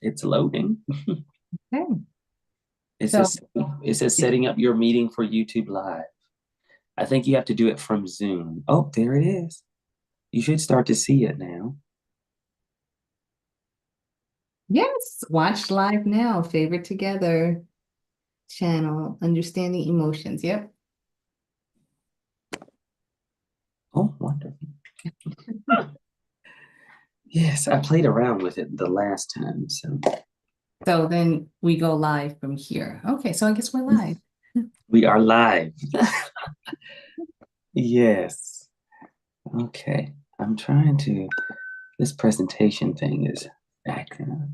It's loading. Okay. It So, says it says setting up your meeting for YouTube Live. I think you have to do it from Zoom. Oh, there it is. You should start to see it now. yes, watch live now. Favorite together channel, understanding emotions. Yep. Oh, wonderful. Yes, I played around with it the last time, so So then we go live from here. Okay, so I guess we're live. we are live. Yes. Okay. I'm trying to, this presentation thing is acting up.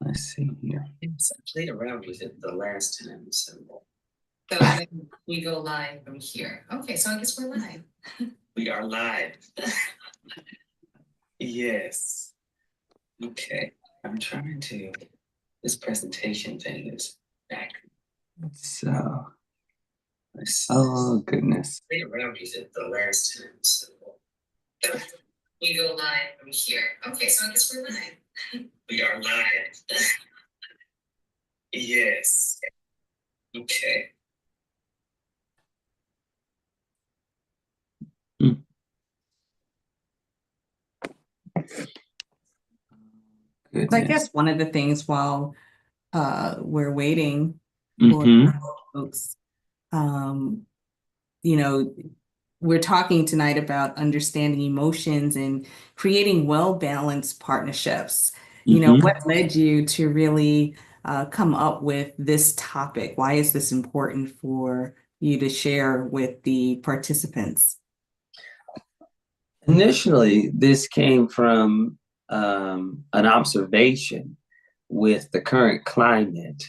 Let's see here. Yes, I played around with it the last time, so Then we go live from here. Okay, so I guess we're live. we are live. Yes. Okay. I'm trying to, this presentation thing is acting. So, oh goodness. Played around with it the last time, so we go live from here. Okay, so I guess we're live. We are live. Yes. Okay. Mm. So I Goodness. guess one of the things while we're waiting for Mm-hmm. folks, um, you know, we're talking tonight about understanding emotions and creating well-balanced partnerships. Mm-hmm. What led you to really come up with this topic? Why is this important for you to share with the participants? Initially, this came from an observation with the current climate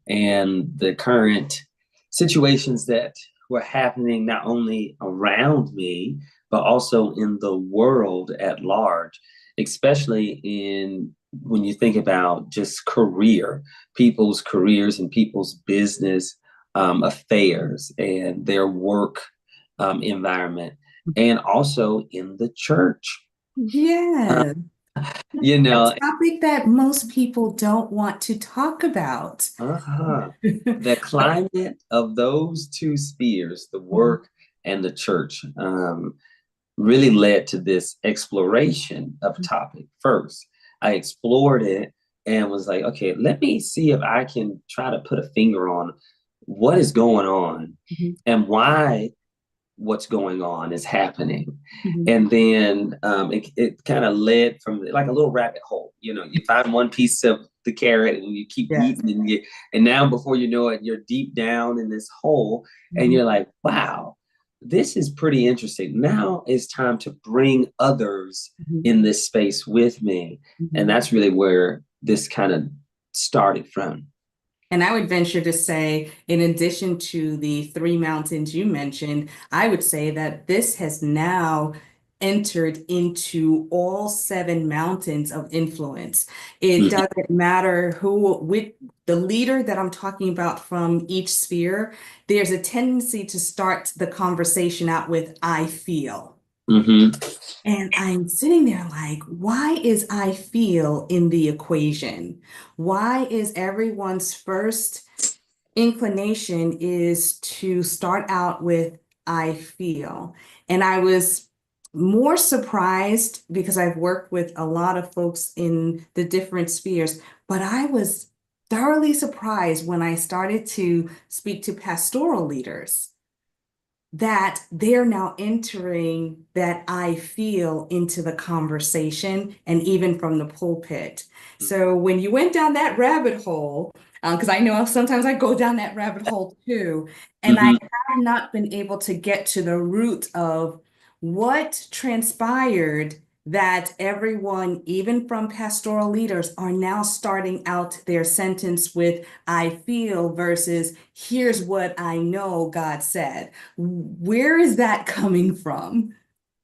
and the current situations that were happening not only around me, but also in the world at large, especially in when you think about just people's careers and people's business affairs and their work environment, and also in the church. Uh, Yeah, you a know, topic that most people don't want to talk about. uh-huh. The climate of those two spheres, the work and the church, really led to this exploration of topic first. I explored it and was like, okay, let me see if I can try to put a finger on what is going on Mhm. and why what's going on is happening. Mhm. And then it kind of led from like a little rabbit hole. You find one piece of the carrot and you keep Yes. eating and now before you know it, you're deep down in this hole and Mhm. you're like, wow, this is pretty interesting. Now it's time to bring others Mhm. in this space with me. And Mhm. that's really where this kind of started from. And I would venture to say, in addition to the three mountains you mentioned, I would say that this has now entered into all seven mountains of influence. It Mhm. doesn't matter with the leader that I'm talking about from each sphere, there's a tendency to start the conversation out with, I feel. Mhm. And I'm sitting there like, why is I feel in the equation? Why is everyone's first inclination is to start out with I feel? And I was more surprised because I've worked with a lot of folks in the different spheres, but I was thoroughly surprised when I started to speak to pastoral leaders that they're now entering that I feel into the conversation and even from the pulpit. So when you went down that rabbit hole, because I know sometimes I go down that rabbit hole too, and I Mhm. have not been able to get to the root of what transpired that everyone, even from pastoral leaders, are now starting out their sentence with I feel versus here's what I know God said. Where is that coming from?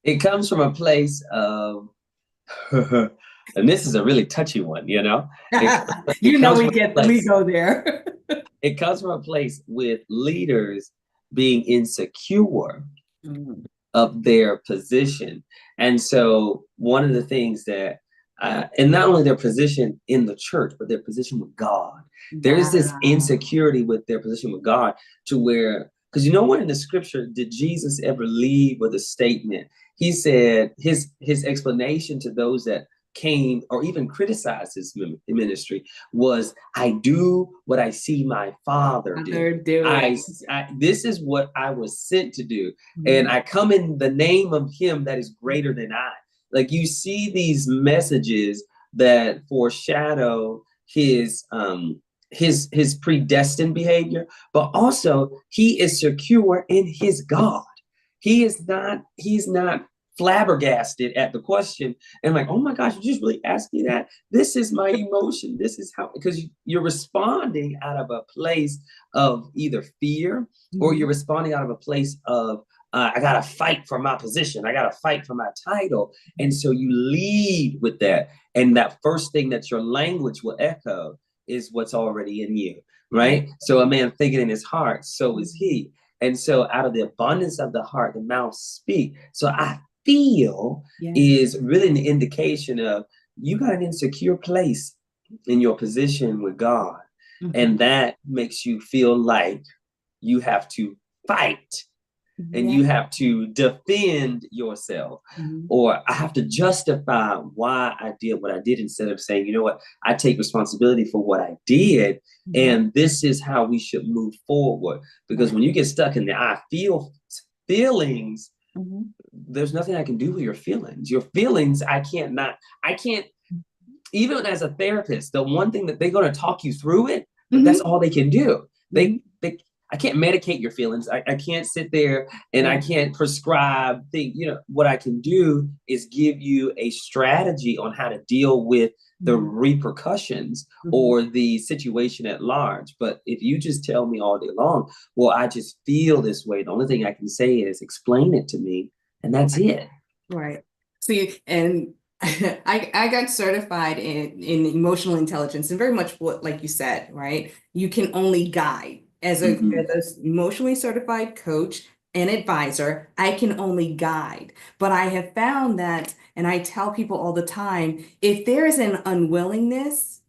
It comes from a place of and this is a really touchy one, It it You know comes from a we place. go there. It comes from a place with leaders being insecure Mm. of their position. And so one of the things that, and not only their position in the church, but their position with God. There's this Wow. insecurity with their position with God to where, because you know what, in the scripture, did Jesus ever leave with a statement? He said his explanation to those that came or even criticized his ministry was, I do what I see my father do. They're doing. This is what I was sent to do. And Mhm. I come in the name of him that is greater than I. Like, you see these messages that foreshadow his predestined behavior, but also he is secure in his God. He's not flabbergasted at the question and like, oh my gosh, you just really asked me that? This is my emotion. This is how, because you're responding out of a place of either fear, or you're Mhm. responding out of a place of, I got to fight for my position. I got to fight for my title. And so you lead with that. And that first thing that your language will echo is what's already in you, right? So a man thinking in his heart, so is he. And so out of the abundance of the heart, the mouth speak. So I feel Yes. is really an indication of you got an insecure place in your position with God. And Mhm. that makes you feel like you have to fight and Yeah. you have to defend yourself, Mhm. or I have to justify why I did what I did, instead of saying, you know what, I take responsibility for what I did, Mhm. and this is how we should move forward. Because Right. when you get stuck in the I feel feelings, Mhm. there's nothing I can do with your feelings. Your feelings, I can't, even as a therapist, the one thing that they're going to talk you through it, but that's Mhm. all they can do. Mhm. They I can't medicate your feelings. I can't sit there and I Yeah. can't prescribe things. You know, what I can do is give you a strategy on how to deal with the Mhm. repercussions Mhm. or the situation at large. But if you just tell me all day long, well, I just feel this way, the only thing I can say is explain it to me, and that's it. Right. See, and I got certified in emotional intelligence, and very much what, like you said, right? You can only guide as a Mm-hmm. as an emotionally certified coach and advisor. I can only guide, but I have found that, and I tell people all the time, if there is an unwillingness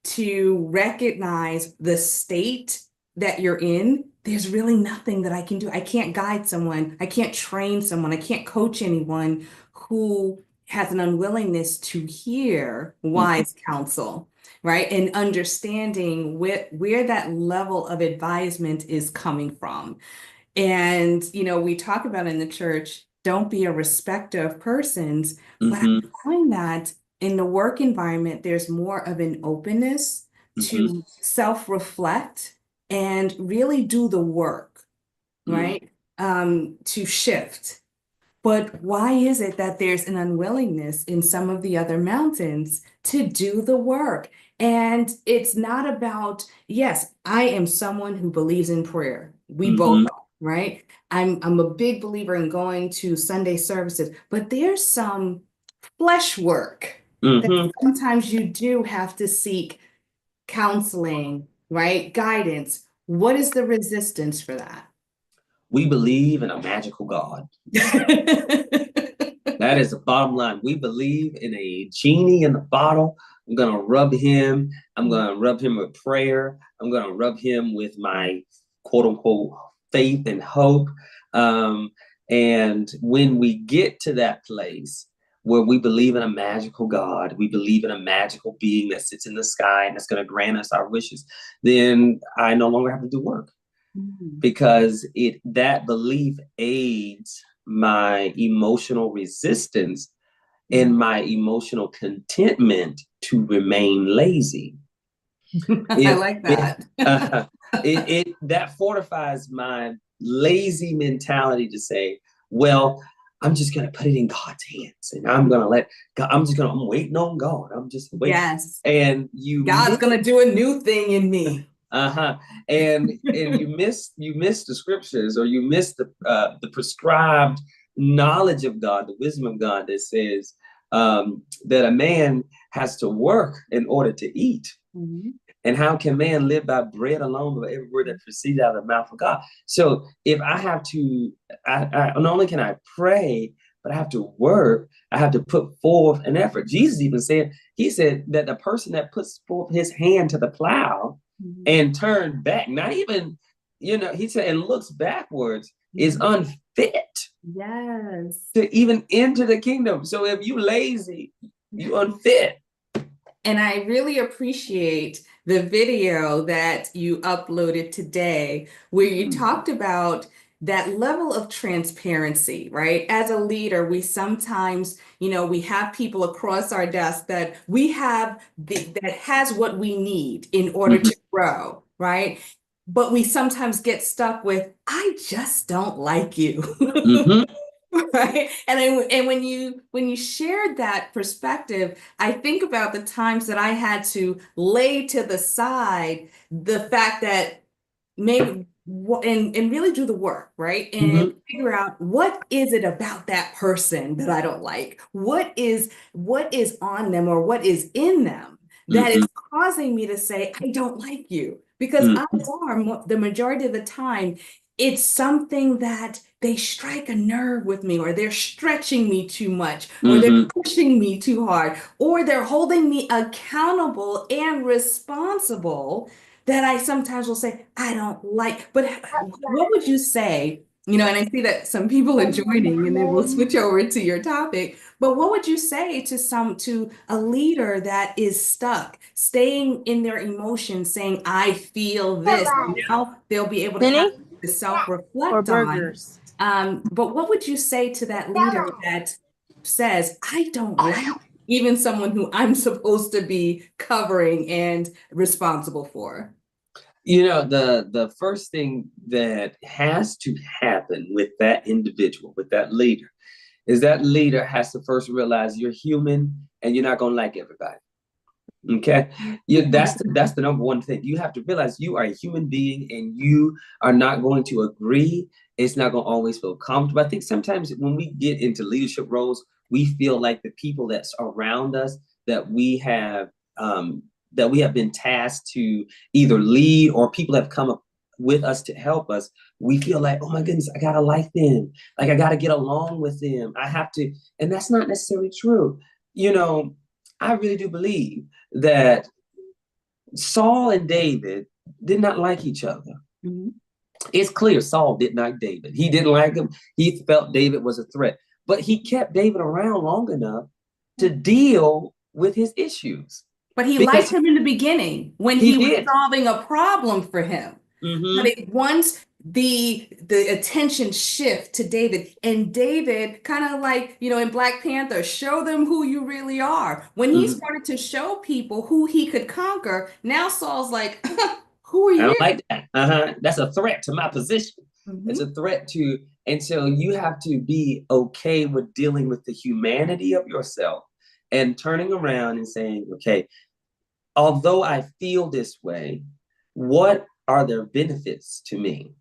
to recognize the state that you're in, there's really nothing that I can do. I can't guide someone, I can't train someone, I can't coach anyone who has an unwillingness to hear Mm-hmm. wise counsel, right? And understanding where that level of advisement is coming from. And, we talk about in the church, don't be a respecter of persons, but I Mm-hmm. find that in the work environment, there's more of an openness Mm-hmm. to self-reflect and really do the work, Mm-hmm. right? To shift. But why is it that there's an unwillingness in some of the other mountains to do the work? And it's not about, yes, I am someone who believes in prayer. We both Mm-hmm. are, right? I'm a big believer in going to Sunday services, but there's some flesh work that Mm-hmm. sometimes you do have to seek counseling, right? Guidance. What is the resistance for that? We believe in a magical God. That is the bottom line. We believe in a genie in the bottle. I'm going to rub him. I'm going to rub him with prayer. I'm going to rub him with my quote unquote faith and hope. Um, and when we get to that place where we believe in a magical God, we believe in a magical being that sits in the sky and that's going to grant us our wishes, then I no longer have to do work, Mhm. because that belief aids my emotional resistance and my emotional contentment to remain lazy. I If like it, that. uh, it that fortifies my lazy mentality to say, well, I'm just gonna put it in God's hands, and I'm gonna let God. I'm waiting on God. I'm just waiting, Yes. and you God's miss. gonna do a new thing in me. Uh-huh. And you miss the scriptures, or you miss the prescribed knowledge of God, the wisdom of God that says that a man has to work in order to eat. Mhm. And how can man live by bread alone, but every word that proceeds out of the mouth of God? So if I have to, not only can I pray, but I have to work. I have to put forth an effort. Jesus even said, he said that the person that puts forth his hand to the plow and turn back, not even, he said, and looks backwards, is unfit Yes. to even enter the kingdom. So if you lazy, you unfit. And I really appreciate the video that you uploaded today, where you talked about that level of transparency, right? As a leader, we sometimes, we have people across our desk that we have that has what we need in order to grow, right? But we sometimes get stuck with, I just don't like you. Right. And when you shared that perspective, I think about the times that I had to lay to the side the fact that maybe and really do the work, right? And figure out what is it about that person that I don't like? What is on them or what is in them that is causing me to say, I don't like you? Because odds are the majority of the time, it's something that they strike a nerve with me, or they're stretching me too much, or they're pushing me too hard, or they're holding me accountable and responsible that I sometimes will say, I don't like. But what would you say? And I see that some people are joining, and then we'll switch over to your topic. But what would you say to a leader that is stuck, staying in their emotions, saying, I feel this? Now they'll be able to have to self-reflect on. But what would you say to that leader that says, I don't like even someone who I'm supposed to be covering and responsible for? The first thing that has to happen with that individual, with that leader, is that leader has to first realize you're human and you're not going to like everybody. Okay. That's the number one thing. You have to realize you are a human being and you are not going to agree. It's not going to always feel comfortable. I think sometimes when we get into leadership roles, we feel like the people that's around us that we have been tasked to either lead, or people have come up with us to help us, we feel like, oh my goodness, I gotta like them. Like I gotta get along with them. I have to, and that's not necessarily true. I really do believe that Saul and David did not like each other. It's clear Saul didn't like David. He didn't like him. He felt David was a threat, but he kept David around long enough to deal with his issues. But he liked him in the beginning when he was solving a problem for him. But once the attention shift to David, and David kind of like, in Black Panther, show them who you really are. When he started to show people who he could conquer, now Saul's like, who are you? I don't like that. That's a threat to my position. It's a threat to, and so you have to be okay with dealing with the humanity of yourself and turning around and saying, okay, although I feel this way, what are their benefits to me?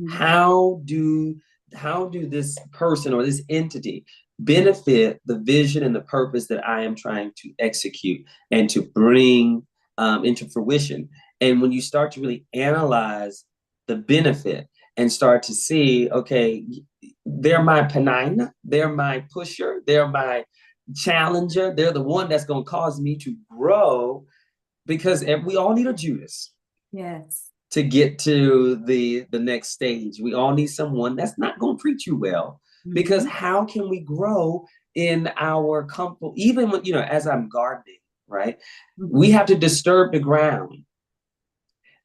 How do this person or this entity benefit the vision and the purpose that I am trying to execute and to bring into fruition? And when you start to really analyze the benefit and start to see, okay, they're my penina, they're my pusher, they're my challenger, they're the one that's going to cause me to grow, because we all need a Judas. Yes. To get to the next stage. We all need someone that's not going to treat you well, because how can we grow in our comfort? Even when, as I'm gardening, right? We have to disturb the ground.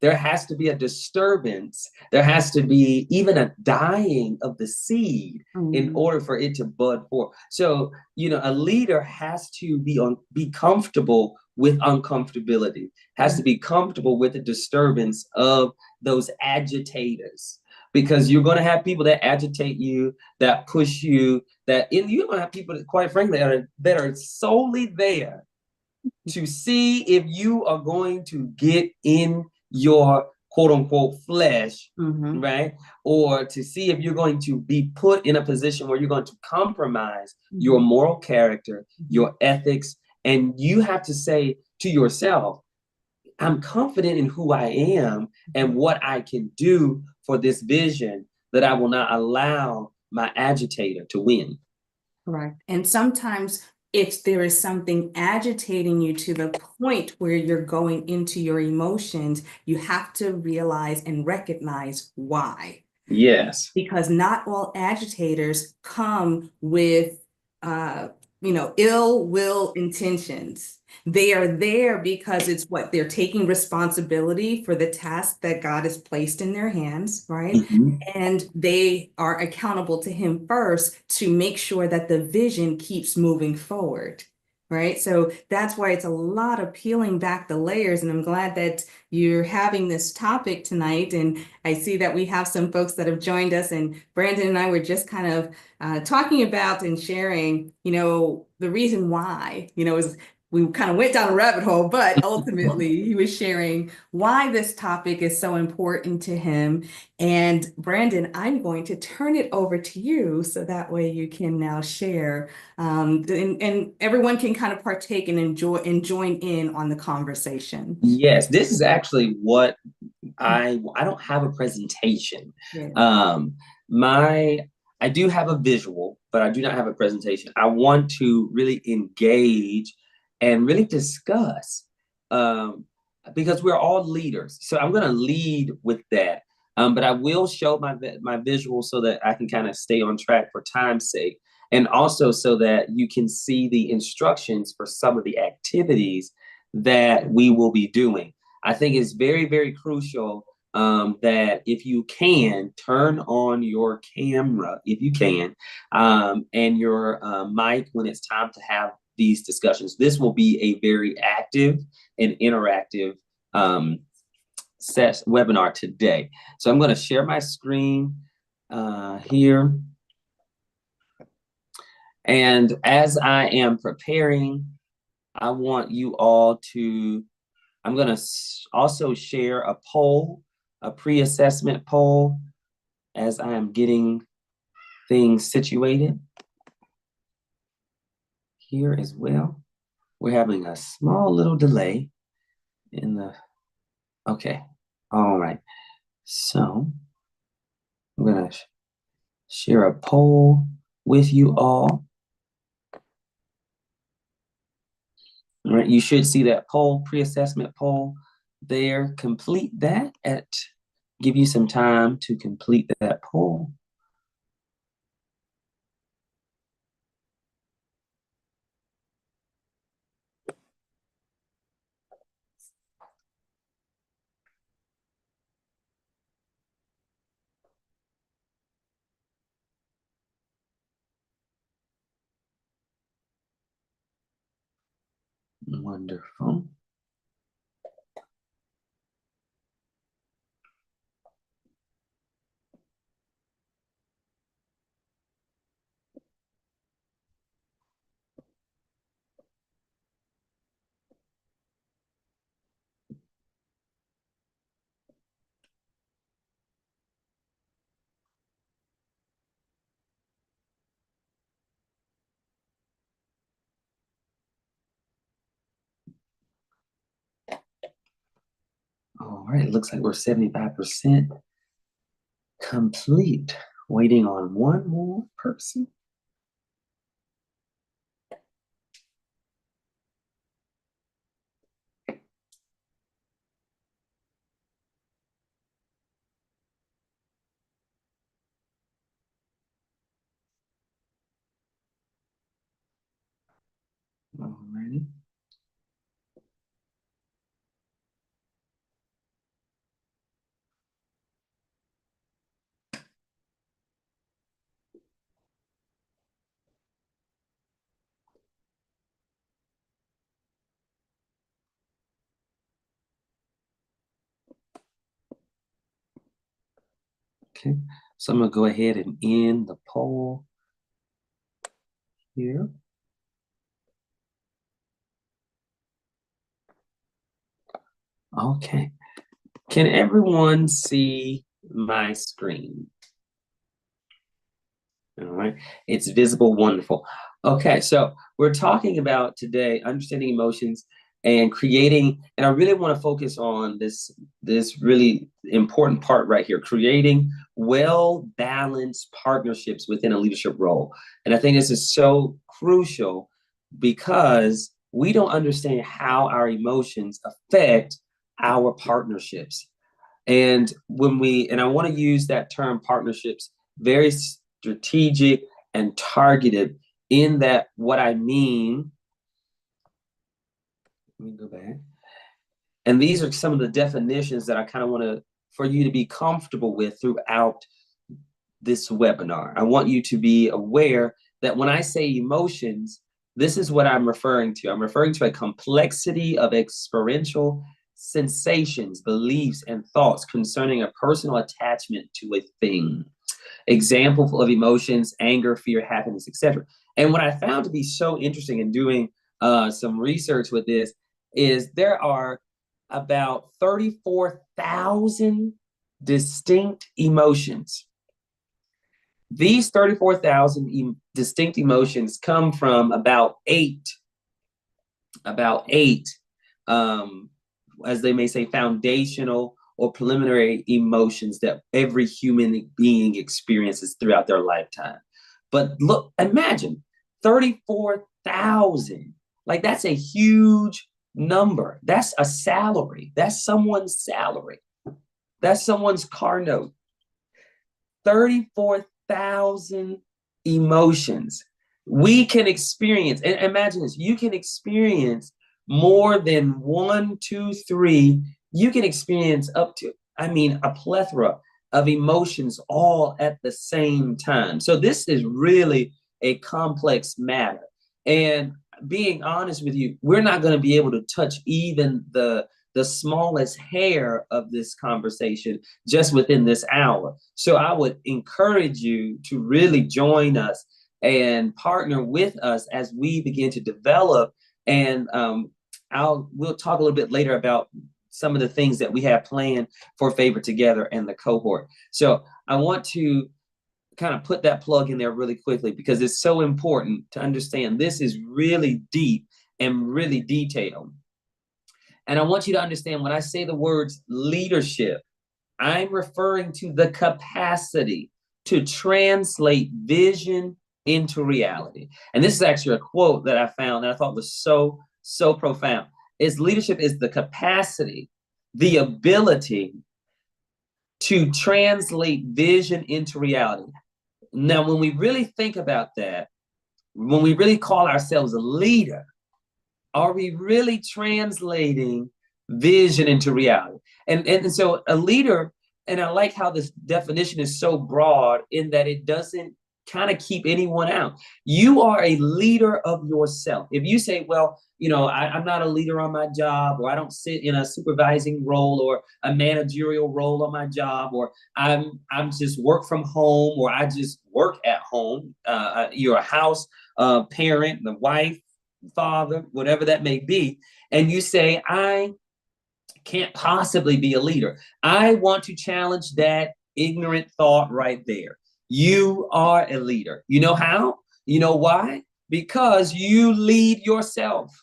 There has to be a disturbance. There has to be even a dying of the seed in order for it to bud forth. So, a leader has to be comfortable with uncomfortability, has to be comfortable with the disturbance of those agitators, because you're going to have people that agitate you, that push you, you're going to have people that, quite frankly, that are solely there to see if you are going to get in your quote unquote flesh, right? Or to see if you're going to be put in a position where you're going to compromise your moral character, your ethics. And you have to say to yourself, I'm confident in who I am and what I can do for this vision, that I will not allow my agitator to win. Correct. And sometimes if there is something agitating you to the point where you're going into your emotions, you have to realize and recognize why. Yes. Because not all agitators come with, uh, ill will intentions. They are there because it's what they're taking responsibility for the task that God has placed in their hands, right? Mhm. And they are accountable to Him first to make sure that the vision keeps moving forward. Right. So that's why it's a lot of peeling back the layers. And I'm glad that you're having this topic tonight. And I see that we have some folks that have joined us, and Brandon and I were just kind of talking about and sharing, the reason why, is we kind of went down a rabbit hole, but ultimately he was sharing why this topic is so important to him. And Brandon, I'm going to turn it over to you so that way you can now share, and everyone can kind of partake and enjoy and join in on the conversation. Yes, this is actually what I don't have a presentation. Yeah. Um, my I do have a visual, but I do not have a presentation. I want to really engage and really discuss, um, because we're all leaders. So I'm going to lead with that. But I will show my visual so that I can kind of stay on track for time's sake, and also so that you can see the instructions for some of the activities that we will be doing. I think it's very, very crucial, that if you can turn on your camera, if you can, and your mic when it's time to have these discussions. This will be a very active and interactive webinar today. So I'm going to share my screen here. And as I am preparing, I want you all to, I'm going to also share a poll, a pre-assessment poll, as I am getting things situated here as well. We're having a small little delay in the, okay. All right. So I'm going to share a poll with you all. All right. You should see that poll, pre-assessment poll there. Complete that give you some time to complete that poll. Wonderful. All right, it looks like we're 75% complete. Waiting on one more person. All righty. Okay, so I'm gonna go ahead and end the poll here. Okay, can everyone see my screen? All right, it's visible, wonderful. Okay, so we're talking about today understanding emotions and creating, and I really want to focus on this really important part right here, creating well-balanced partnerships within a leadership role. And I think this is so crucial because we don't understand how our emotions affect our partnerships. And I want to use that term partnerships very strategic and targeted in that what I mean, let me go back. And these are some of the definitions that I kind of want to for you to be comfortable with throughout this webinar. I want you to be aware that when I say emotions, this is what I'm referring to. I'm referring to a complexity of experiential sensations, beliefs, and thoughts concerning a personal attachment to a thing. Example of emotions: anger, fear, happiness, etc. And what I found to be so interesting in doing some research with this is there are about 34,000 distinct emotions. These 34,000 distinct emotions come from about eight, as they may say, foundational or preliminary emotions that every human being experiences throughout their lifetime. But look, imagine 34,000. Like, that's a huge number. That's a salary. That's someone's salary. That's someone's car note. 34,000 emotions. We can experience, and imagine this, you can experience more than one, two, three. You can experience up to, a plethora of emotions all at the same time. So this is really a complex matter. And being honest with you, we're not going to be able to touch even the smallest hair of this conversation just within this hour. So I would encourage you to really join us and partner with us as we begin to develop. And we'll talk a little bit later about some of the things that we have planned for Favor Together and the cohort. So I want to kind of put that plug in there really quickly because it's so important to understand this is really deep and really detailed. And I want you to understand when I say the words leadership, I'm referring to the capacity to translate vision into reality. And this is actually a quote that I found that I thought was so, so profound. Leadership is the capacity, the ability to translate vision into reality. Now, when we really think about that, when we really call ourselves a leader, are we really translating vision into reality? And so a leader, and I like how this definition is so broad in that it doesn't kind of keep anyone out. You are a leader of yourself. If you say, well, I'm not a leader on my job, or I don't sit in a supervising role or a managerial role on my job, or I'm just work from home, or I just work at home. You're a house parent, the wife, father, whatever that may be, and you say, I can't possibly be a leader. I want to challenge that ignorant thought right there. You are a leader. You know how? You know why? Because you lead yourself.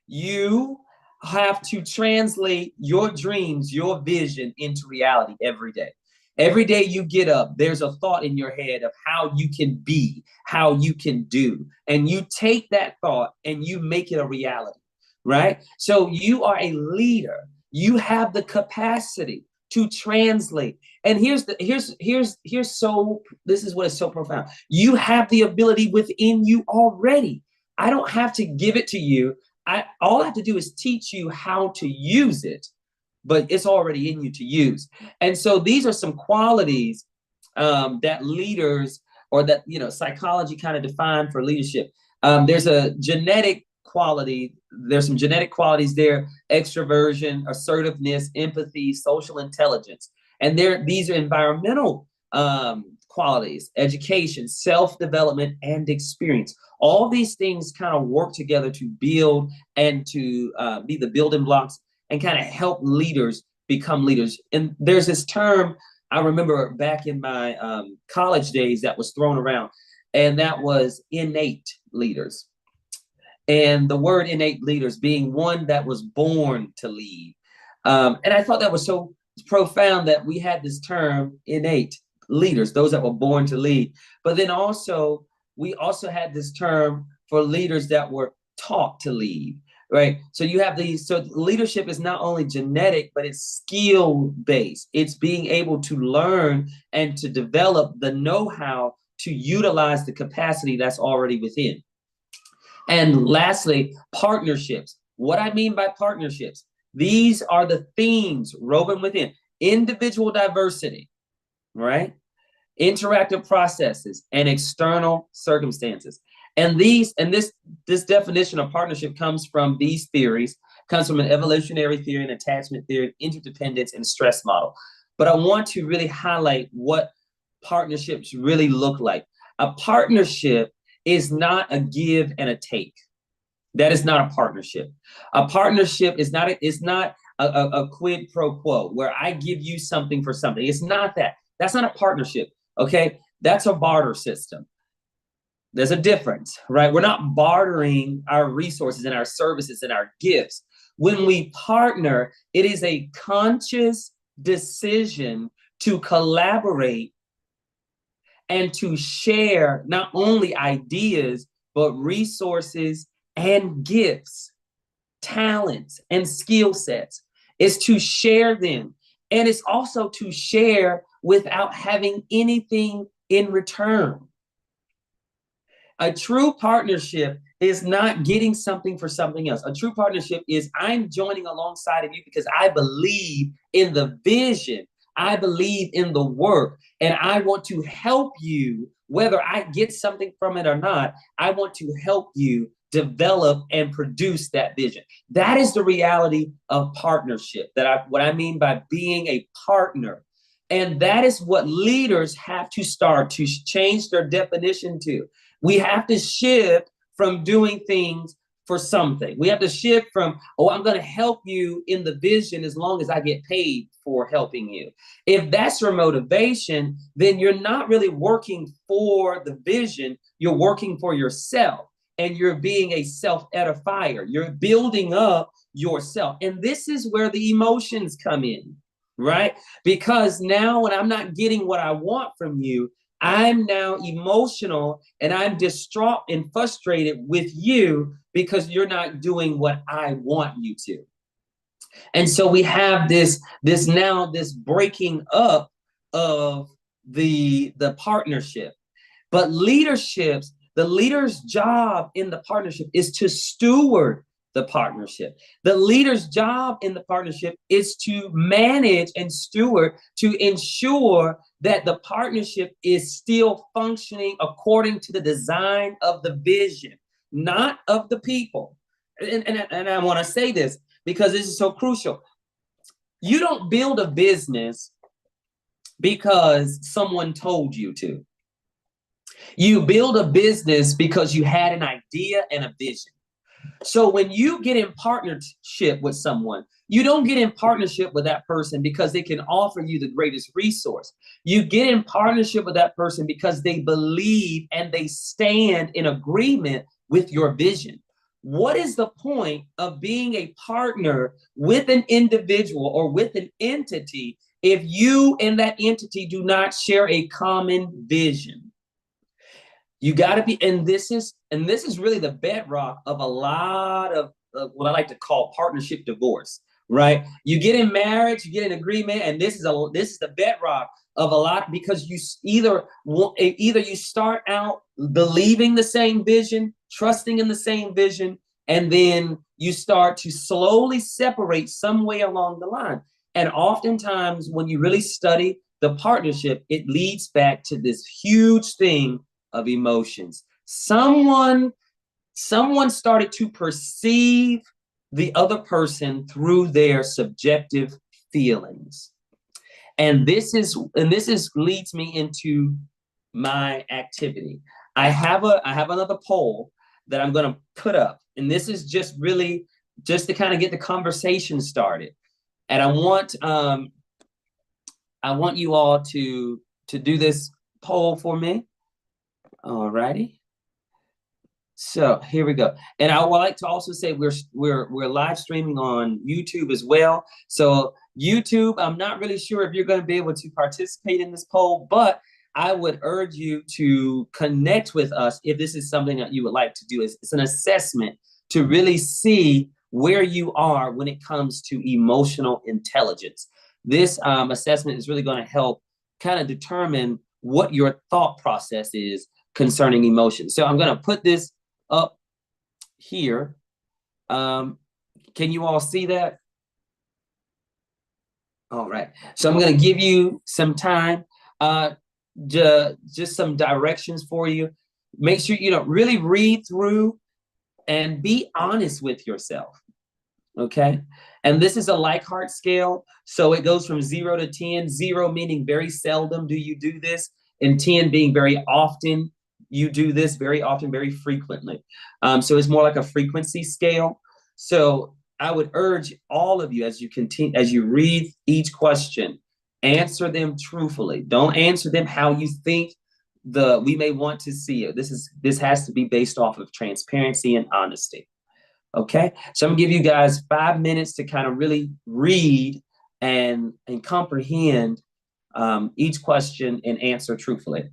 You have to translate your dreams, your vision into reality every day. Every day you get up, there's a thought in your head of how you can be, how you can do. And you take that thought and you make it a reality, right? So you are a leader. You have the capacity to translate. And this is what is so profound. You have the ability within you already. I don't have to give it to you. All I have to do is teach you how to use it, but it's already in you to use. And so these are some qualities that leaders, or that psychology kind of define for leadership. There's a genetic quality. There's some genetic qualities there: extroversion, assertiveness, empathy, social intelligence. And these are environmental qualities: education, self-development, and experience. All these things kind of work together to build and to be the building blocks and kind of help leaders become leaders. And there's this term I remember back in my college days that was thrown around, and that was innate leaders. and the word innate leaders being one that was born to lead. And I thought that was so profound that we had this term innate leaders, those that were born to lead. But then also, we also had this term for leaders that were taught to lead, right? So you have these, so leadership is not only genetic, but it's skill based. It's being able to learn and to develop the know-how to utilize the capacity that's already within. And lastly, partnerships. What I mean by partnerships, these are the themes woven within individual diversity, right? Interactive processes and external circumstances. And this definition of partnership comes from these theories, comes from an evolutionary theory, an attachment theory, interdependence, and stress model. But I want to really highlight what partnerships really look like. A partnership is not a give and a take. That is not a partnership. A partnership is not a quid pro quo where I give you something for something. It's not that. That's not a partnership. Okay, that's a barter system. There's a difference, right? We're not bartering our resources and our services and our gifts. When we partner, it is a conscious decision to collaborate and to share not only ideas, but resources and gifts, talents, and skill sets. It's to share them. And it's also to share without having anything in return. A true partnership is not getting something for something else. A true partnership is I'm joining alongside of you because I believe in the vision. I believe in the work, and I want to help you, whether I get something from it or not. I want to help you develop and produce that vision. That is the reality of partnership. What I mean by being a partner. And that is what leaders have to start to change their definition to. We have to shift from doing things for something. We have to shift from, oh, I'm going to help you in the vision as long as I get paid for helping you. If that's your motivation, then you're not really working for the vision. You're working for yourself, and you're being a self-edifier. You're building up yourself. And this is where the emotions come in, right? Because now when I'm not getting what I want from you, I'm now emotional and I'm distraught and frustrated with you because you're not doing what I want you to. And so we have this breaking up of the partnership. But the leader's job in the partnership is to steward the partnership. The leader's job in the partnership is to manage and steward, to ensure that the partnership is still functioning according to the design of the vision, not of the people. And I want to say this because this is so crucial. You don't build a business because someone told you to. You build a business because you had an idea and a vision. So when you get in partnership with someone, you don't get in partnership with that person because they can offer you the greatest resource. You get in partnership with that person because they believe and they stand in agreement with your vision. What is the point of being a partner with an individual or with an entity if you and that entity do not share a common vision? You got to be, and this is really the bedrock of a lot of what I like to call partnership divorce, right? You get in marriage, you get in agreement, and this is the bedrock of a lot, because you either you start out believing the same vision, trusting in the same vision, and then you start to slowly separate some way along the line. And oftentimes, when you really study the partnership, it leads back to this huge thing of emotions. Someone started to perceive the other person through their subjective feelings. And this leads me into my activity. I have another poll that I'm going to put up, and this is just really just to kind of get the conversation started. And I want you all to do this poll for me. All righty. So here we go. And I would like to also say we're live streaming on YouTube as well. So YouTube, I'm not really sure if you're going to be able to participate in this poll, but I would urge you to connect with us if this is something that you would like to do. It's an assessment to really see where you are when it comes to emotional intelligence. This assessment is really going to help kind of determine what your thought process is concerning emotions. So I'm going to put this up here. Um, can you all see that? All right. So I'm going to give you some time, just some directions for you. Make sure you know really read through and be honest with yourself. Okay. And this is a Likert scale. So it goes from 0 to 10, 0 meaning very seldom do you do this, and 10 being very often you do this, very often, very frequently. So it's more like a frequency scale. So I would urge all of you as you continue, as you read each question, answer them truthfully. Don't answer them how you think we may want to see it. This has to be based off of transparency and honesty. Okay, so I'm gonna give you guys 5 minutes to kind of really read and comprehend each question and answer truthfully.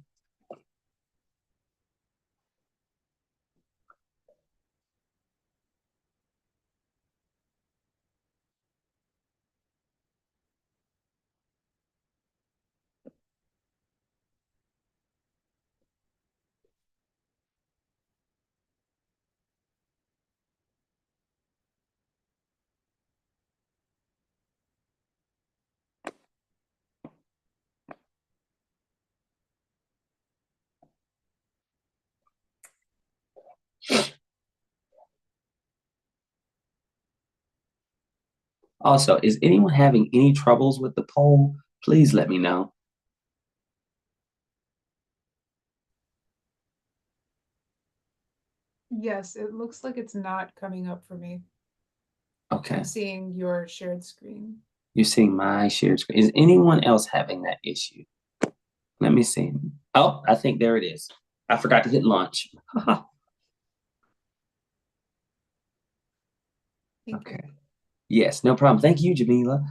Also, is anyone having any troubles with the poll? Please let me know. Yes, it looks like it's not coming up for me. Okay, I'm seeing your shared screen. you're seeing my shared screen. Is anyone else having that issue? Let me see. Oh, I think there it is. I forgot to hit launch. Thank Okay. Yes, no problem. Thank you, Jamila.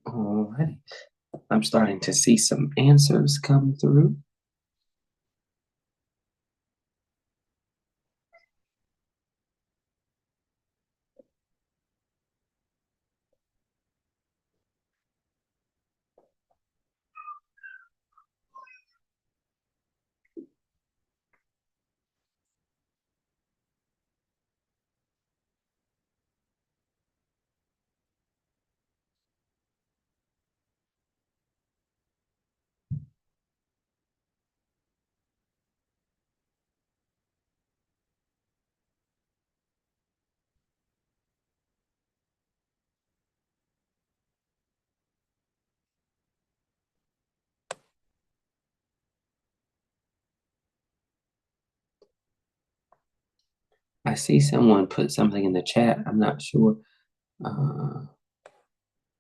All right. I'm starting to see some answers come through. I see someone put something in the chat. I'm not sure.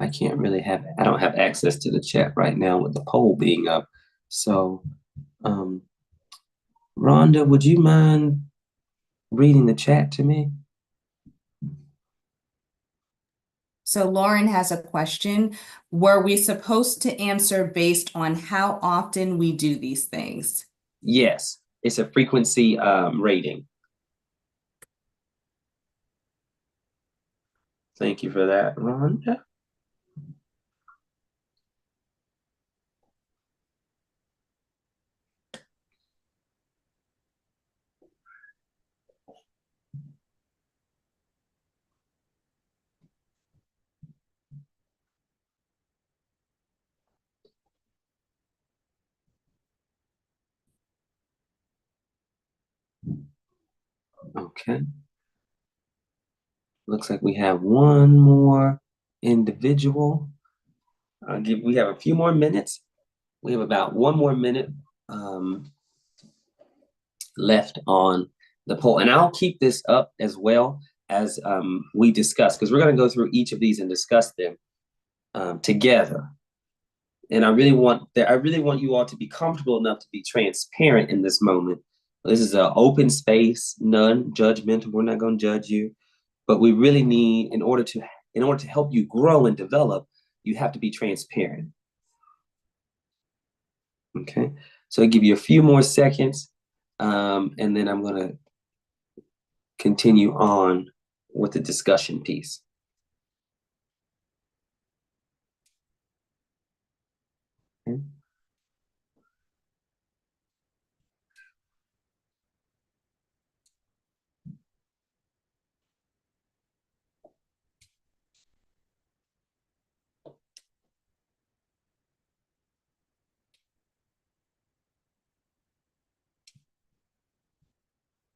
I can't really I don't have access to the chat right now with the poll being up. So, Rhonda, would you mind reading the chat to me? So Lauren has a question. Were we supposed to answer based on how often we do these things? Yes, it's a frequency rating. Thank you for that, Rhonda. Okay. Looks like we have one more individual. We have a few more minutes. We have about one more minute left on the poll. And I'll keep this up as well as we discuss, because we're going to go through each of these and discuss them together. And I really want you all to be comfortable enough to be transparent in this moment. This is an open space, non-judgmental. We're not going to judge you, but we really need, in order to help you grow and develop, you have to be transparent. Okay, so I'll give you a few more seconds, and then I'm going to continue on with the discussion piece. Okay.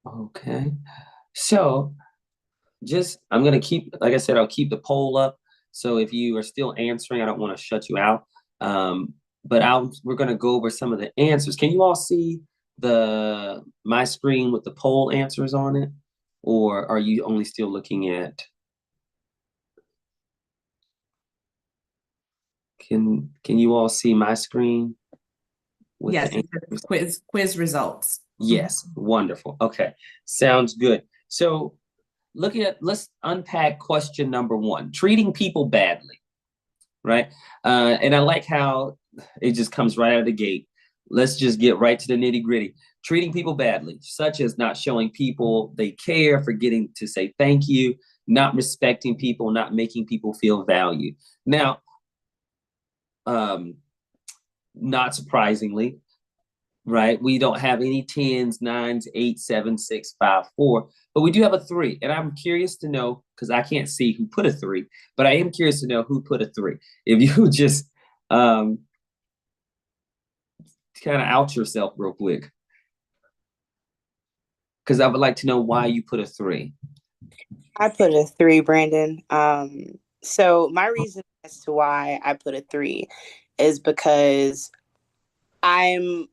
Okay, so I'm gonna keep, like I said, I'll keep the poll up. So if you are still answering, I don't want to shut you out. But we're gonna go over some of the answers. Can you all see my screen with the poll answers on it? Or are you only still looking at, can you all see my screen with Yes, the it says quiz results. Yes, wonderful. Okay, sounds good. So let's unpack question number one, treating people badly, right? And I like how it just comes right out of the gate. Let's just get right to the nitty gritty. Treating people badly, such as not showing people they care, forgetting to say thank you, not respecting people, not making people feel valued. Now, not surprisingly, right? We don't have any 10s, 9s, 8, 7, 6, 5, 4, but we do have a 3. And I'm curious to know, because I can't see who put a 3, but I am curious to know who put a 3. If you just kind of out yourself real quick, because I would like to know why you put a 3. I put a 3, Brandon. So my reason as to why I put a 3 is because I'm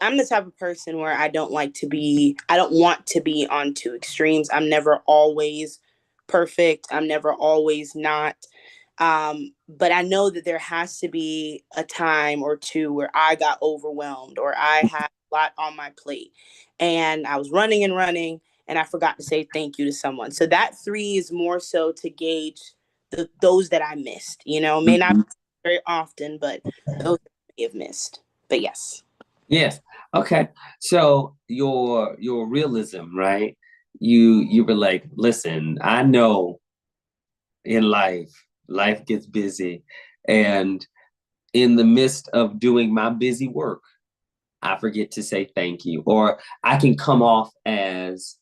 the type of person where I don't want to be on two extremes. I'm never always perfect. I'm never always not. But I know that there has to be a time or two where I got overwhelmed or I had a lot on my plate and I was running and I forgot to say thank you to someone. So that 3 is more so to gauge those that I missed, may not be very often, but those that I may have missed. But yes. Yes. Okay. So your realism, right? You were like, listen, I know in life gets busy, and in the midst of doing my busy work, I forget to say thank you, or I can come off as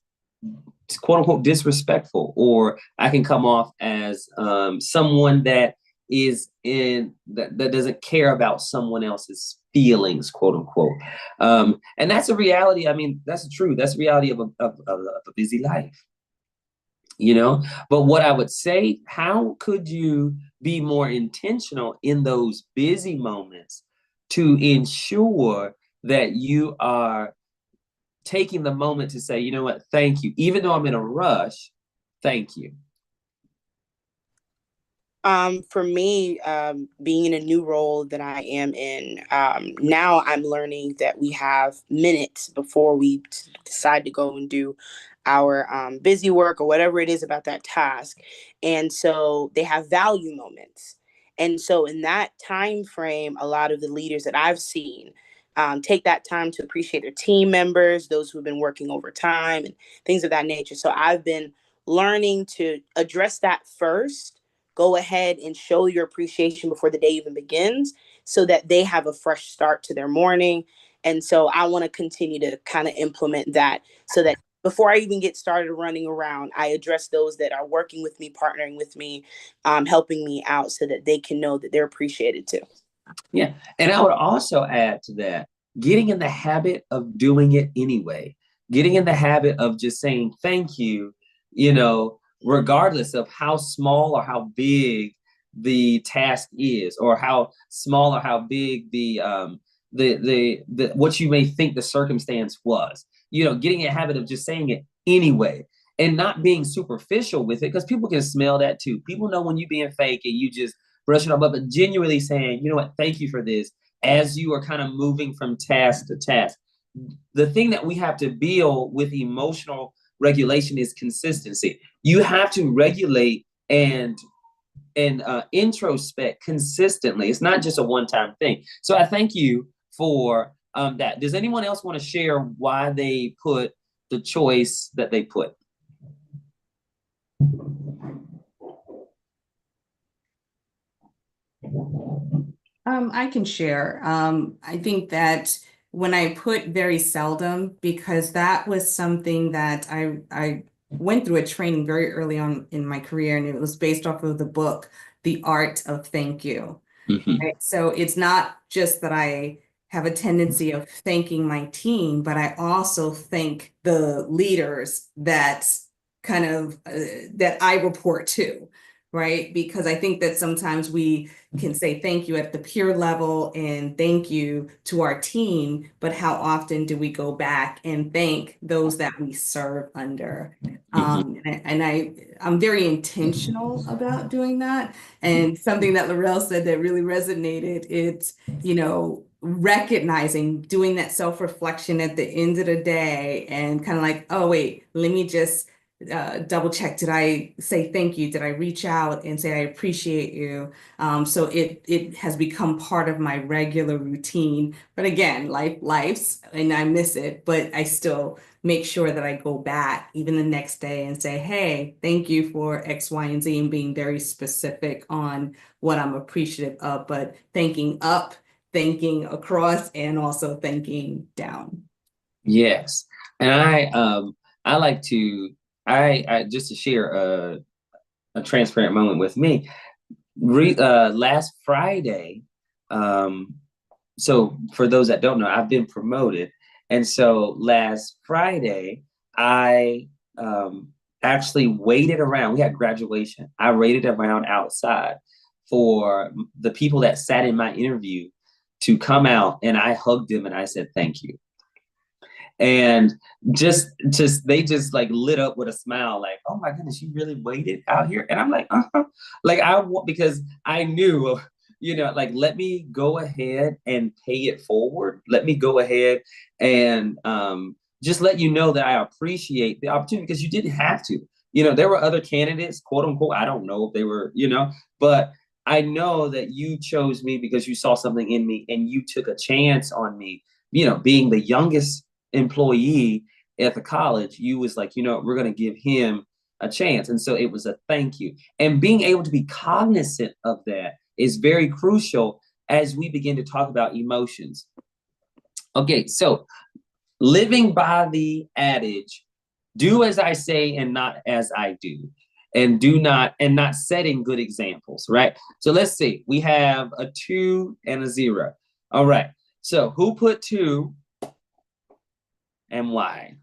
quote unquote disrespectful, or I can come off as someone that doesn't care about someone else's feelings, quote unquote. And that's a reality. I mean, that's true. That's the reality of a busy life, But what I would say, how could you be more intentional in those busy moments to ensure that you are taking the moment to say, you know what, thank you. Even though I'm in a rush, thank you. For me, being in a new role that I am in, now I'm learning that we have minutes before we decide to go and do our busy work or whatever it is about that task. And so they have value moments. And so in that time frame, a lot of the leaders that I've seen take that time to appreciate their team members, those who have been working overtime and things of that nature. So I've been learning to address that first, go ahead and show your appreciation before the day even begins so that they have a fresh start to their morning. And so I want to continue to kind of implement that so that before I even get started running around, I address those that are working with me, partnering with me, helping me out so that they can know that they're appreciated too. Yeah. And I would also add to that, getting in the habit of doing it anyway, getting in the habit of just saying thank you, you know, regardless of how small or how big the task is, or how small or how big the what you may think the circumstance was, you know, getting a habit of just saying it anyway and not being superficial with it, because people can smell that too. People know when you're being fake and you just brush it off, but genuinely saying, you know what, thank you for this, as you are kind of moving from task to task. The thing that we have to build with emotional regulation is consistency. You have to regulate and introspect consistently. It's not just a one-time thing. So I thank you for that. Does anyone else want to share why they put the choice that they put? I can share. I think that when I put very seldom, because that was something that I went through a training very early on in my career, and it was based off of the book, The Art of Thank You. Mm-hmm. Right? So it's not just that I have a tendency of thanking my team, but I also thank the leaders that kind of that I report to, right? Because I think that sometimes we can say thank you at the peer level and thank you to our team, but how often do we go back and thank those that we serve under? I'm very intentional about doing that. And something that Laurel said that really resonated, it's, you know, recognizing, doing that self-reflection at the end of the day and kind of like, oh, wait, let me just double check. Did I say thank you? Did I reach out and say I appreciate you? So it has become part of my regular routine. But again, life's and I miss it, but I still make sure that I go back even the next day and say, hey, thank you for X, Y, and Z, and being very specific on what I'm appreciative of, but thanking up, thanking across, and also thanking down. Yes. And I like to I just to share a transparent moment with me. Last Friday, so for those that don't know, I've been promoted. And so last Friday, I actually waited around. We had graduation. I waited around outside for the people that sat in my interview to come out, and I hugged them and I said, thank you. And just they just like lit up with a smile, like, oh my goodness, you really waited out here. And I'm like, like because I knew, you know, like, let me go ahead and pay it forward. Let me go ahead and just let you know that I appreciate the opportunity, because you didn't have to. You know, there were other candidates, quote unquote. I don't know if they were, you know, but I know that you chose me because you saw something in me and you took a chance on me. You know, being the youngest employee at the college, you was like, you know, we're going to give him a chance. And so it was a thank you. And being able to be cognizant of that is very crucial as we begin to talk about emotions. Okay, so living by the adage, do as I say and not as I do, and not setting good examples, right? So let's see, we have a 2 and a 0. All right, so who put 2 and why?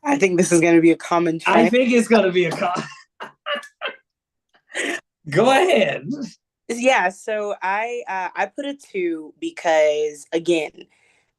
I think this is going to be a common trend. I think it's going to be a Go ahead. Yeah, so I put a 2 because, again,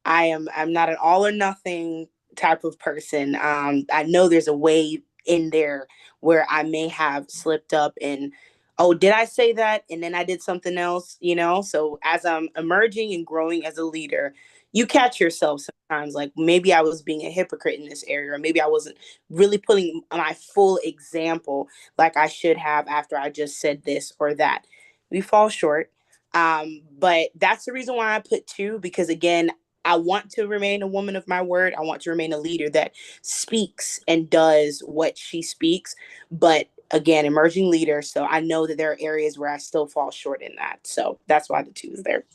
I'm not an all or nothing type of person. I know there's a way in there where I may have slipped up and, oh, did I say that? And then I did something else, you know? So as I'm emerging and growing as a leader, you catch yourself sometimes, like maybe I was being a hypocrite in this area, or maybe I wasn't really putting my full example like I should have after I just said this or that. We fall short. But that's the reason why I put two, because again, I want to remain a woman of my word. I want to remain a leader that speaks and does what she speaks. But again, emerging leader. So I know that there are areas where I still fall short in that. So that's why the two is there.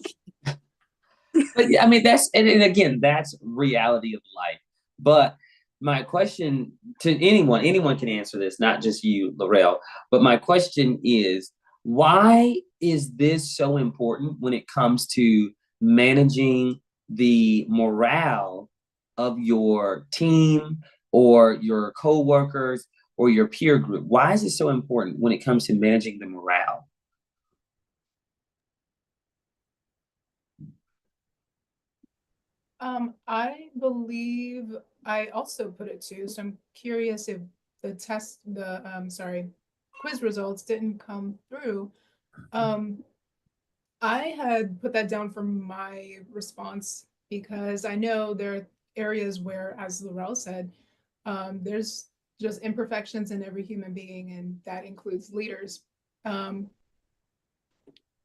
But yeah, I mean, and again, that's reality of life. But my question to anyone can answer this, not just you, Laurel, but my question is, why is this so important when it comes to managing the morale of your team or your coworkers or your peer group? Why is it so important when it comes to managing the morale? I believe I also put it too, so I'm curious if the quiz results didn't come through. I had put that down for my response because I know there are areas where, as Laurel said, there's just imperfections in every human being, and that includes leaders.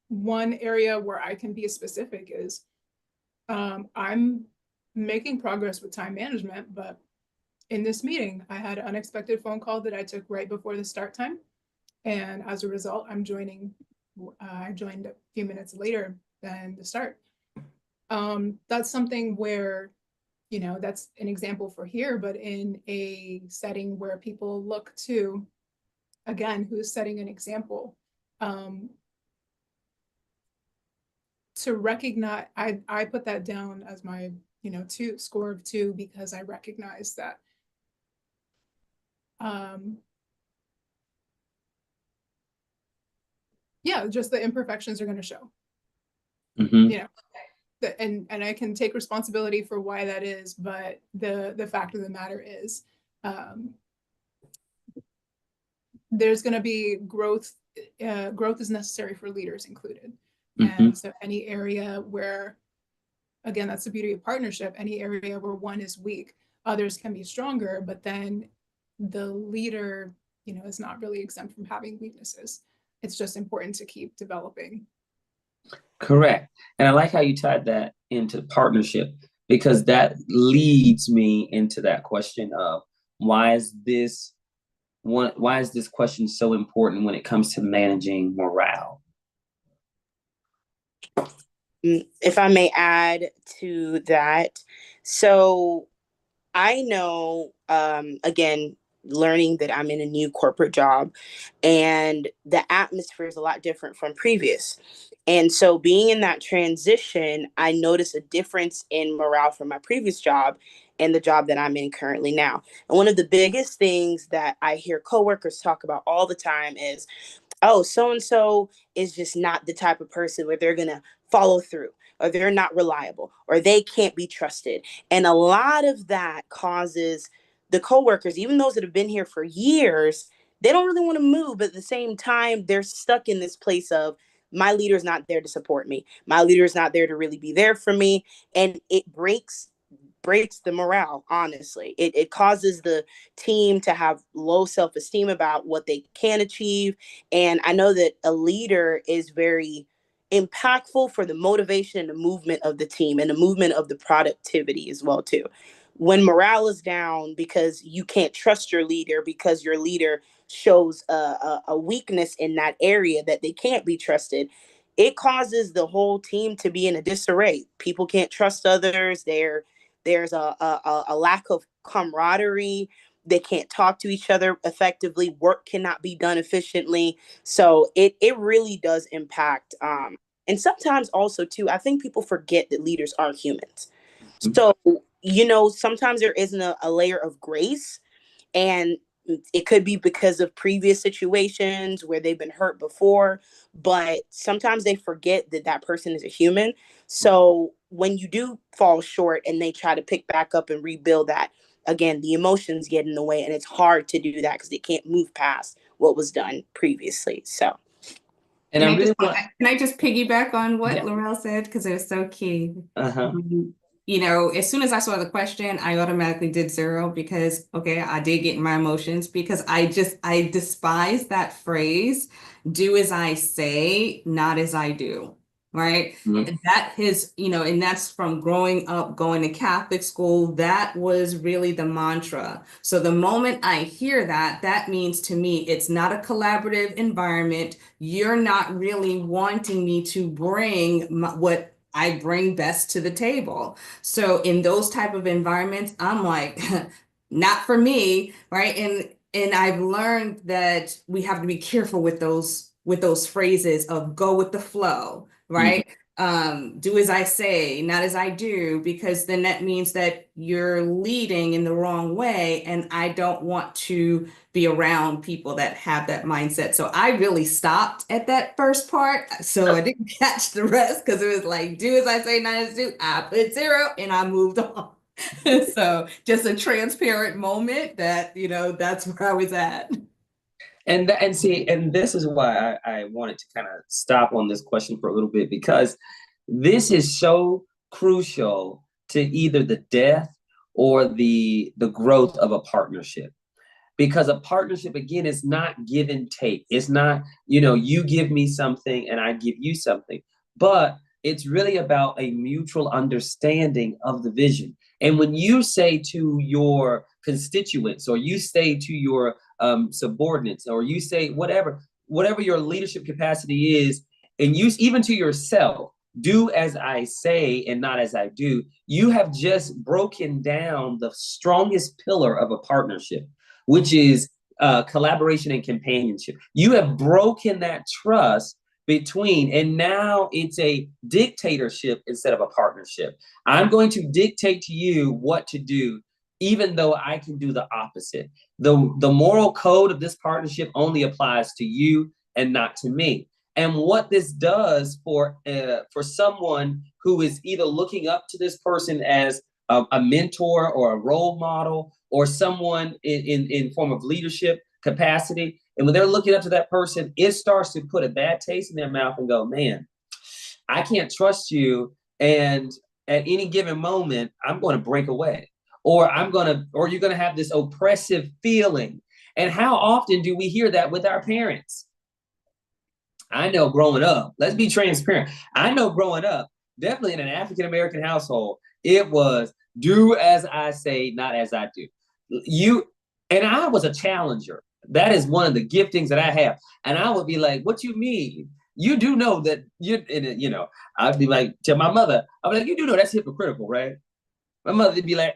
One area where I can be specific is I'm making progress with time management, but in this meeting, I had an unexpected phone call that I took right before the start time. And as a result, I joined a few minutes later than the start. That's something where, that's an example for here, but in a setting where people look to, again, who's setting an example, to recognize, I put that down as my, score of 2, because I recognize that yeah, just the imperfections are going to show. Mm-hmm. And I can take responsibility for why that is, but the fact of the matter is, there's going to be growth. Growth is necessary for leaders included. Mm-hmm. And so any area where, again, that's the beauty of partnership, any area where one is weak, others can be stronger, but then the leader, is not really exempt from having weaknesses. It's just important to keep developing. Correct. And I like how you tied that into partnership, because that leads me into that question of why is this question so important when it comes to managing morale? If I may add to that, so I know, again, learning that I'm in a new corporate job, and the atmosphere is a lot different from previous. And so being in that transition, I noticed a difference in morale from my previous job and the job that I'm in currently now. And one of the biggest things that I hear coworkers talk about all the time is, oh, so and so is just not the type of person where they're going to follow through, or they're not reliable, or they can't be trusted. And a lot of that causes the coworkers, even those that have been here for years, they don't really want to move. But at the same time, they're stuck in this place of, my leader's not there to support me. My leader's not there to really be there for me. And it breaks the morale. Honestly, it causes the team to have low self-esteem about what they can achieve. And I know that a leader is very impactful for the motivation and the movement of the team, and the movement of the productivity as well too. When morale is down because you can't trust your leader, because your leader shows a weakness in that area, that they can't be trusted, it causes the whole team to be in a disarray. People can't trust others. There's a lack of camaraderie. They can't talk to each other effectively. Work cannot be done efficiently. So it really does impact. And sometimes also too, I think people forget that leaders are humans. So, sometimes there isn't a layer of grace, and it could be because of previous situations where they've been hurt before, but sometimes they forget that that person is a human. So when you do fall short and they try to pick back up and rebuild that, again, the emotions get in the way, and it's hard to do that because they can't move past what was done previously. So, And I really want, can I just piggyback on what yeah. Laurel said? Because it was so key. Uh-huh. You know, as soon as I saw the question, I automatically did 0 because, okay, I did get in my emotions because I despise that phrase, do as I say, not as I do, right? Mhm. And that is, you know, and that's from growing up, going to Catholic school. That was really the mantra. So the moment I hear that, that means to me, it's not a collaborative environment. You're not really wanting me to bring what I bring best to the table. So in those type of environments, I'm like, not for me, right? And I've learned that we have to be careful with those phrases of go with the flow, right? Do as I say, not as I do, because then that means that you're leading in the wrong way, and I don't want to be around people that have that mindset. So I really stopped at that first part. So I didn't catch the rest because it was like, do as I say, not as I do. I put 0 and I moved on. So just a transparent moment that, you know, that's where I was at. And this is why I wanted to kind of stop on this question for a little bit, because this is so crucial to either the death or the growth of a partnership. Because a partnership, again, is not give and take. It's not, you know, you give me something and I give you something, but it's really about a mutual understanding of the vision. And when you say to your constituents, or you say to your subordinates, or you say whatever your leadership capacity is, and you even to yourself, do as I say and not as I do, you have just broken down the strongest pillar of a partnership, which is collaboration and companionship. You have broken that trust between, and now it's a dictatorship instead of a partnership. I'm going to dictate to you what to do, even though I can do the opposite. The moral code of this partnership only applies to you and not to me. And what this does for someone who is either looking up to this person as a mentor or a role model, or someone in form of leadership capacity, and when they're looking up to that person, it starts to put a bad taste in their mouth and go, man, I can't trust you. And at any given moment, I'm going to break away, or you're going to have this oppressive feeling. And how often do we hear that with our parents? I know growing up, let's be transparent. I know growing up, definitely in an African-American household, it was do as I say, not as I do. And I was a challenger. That is one of the giftings that I have. And I would be like, what you mean? You do know that I'd be like, to my mother, I'd be like, you do know that's hypocritical, right? My mother would be like,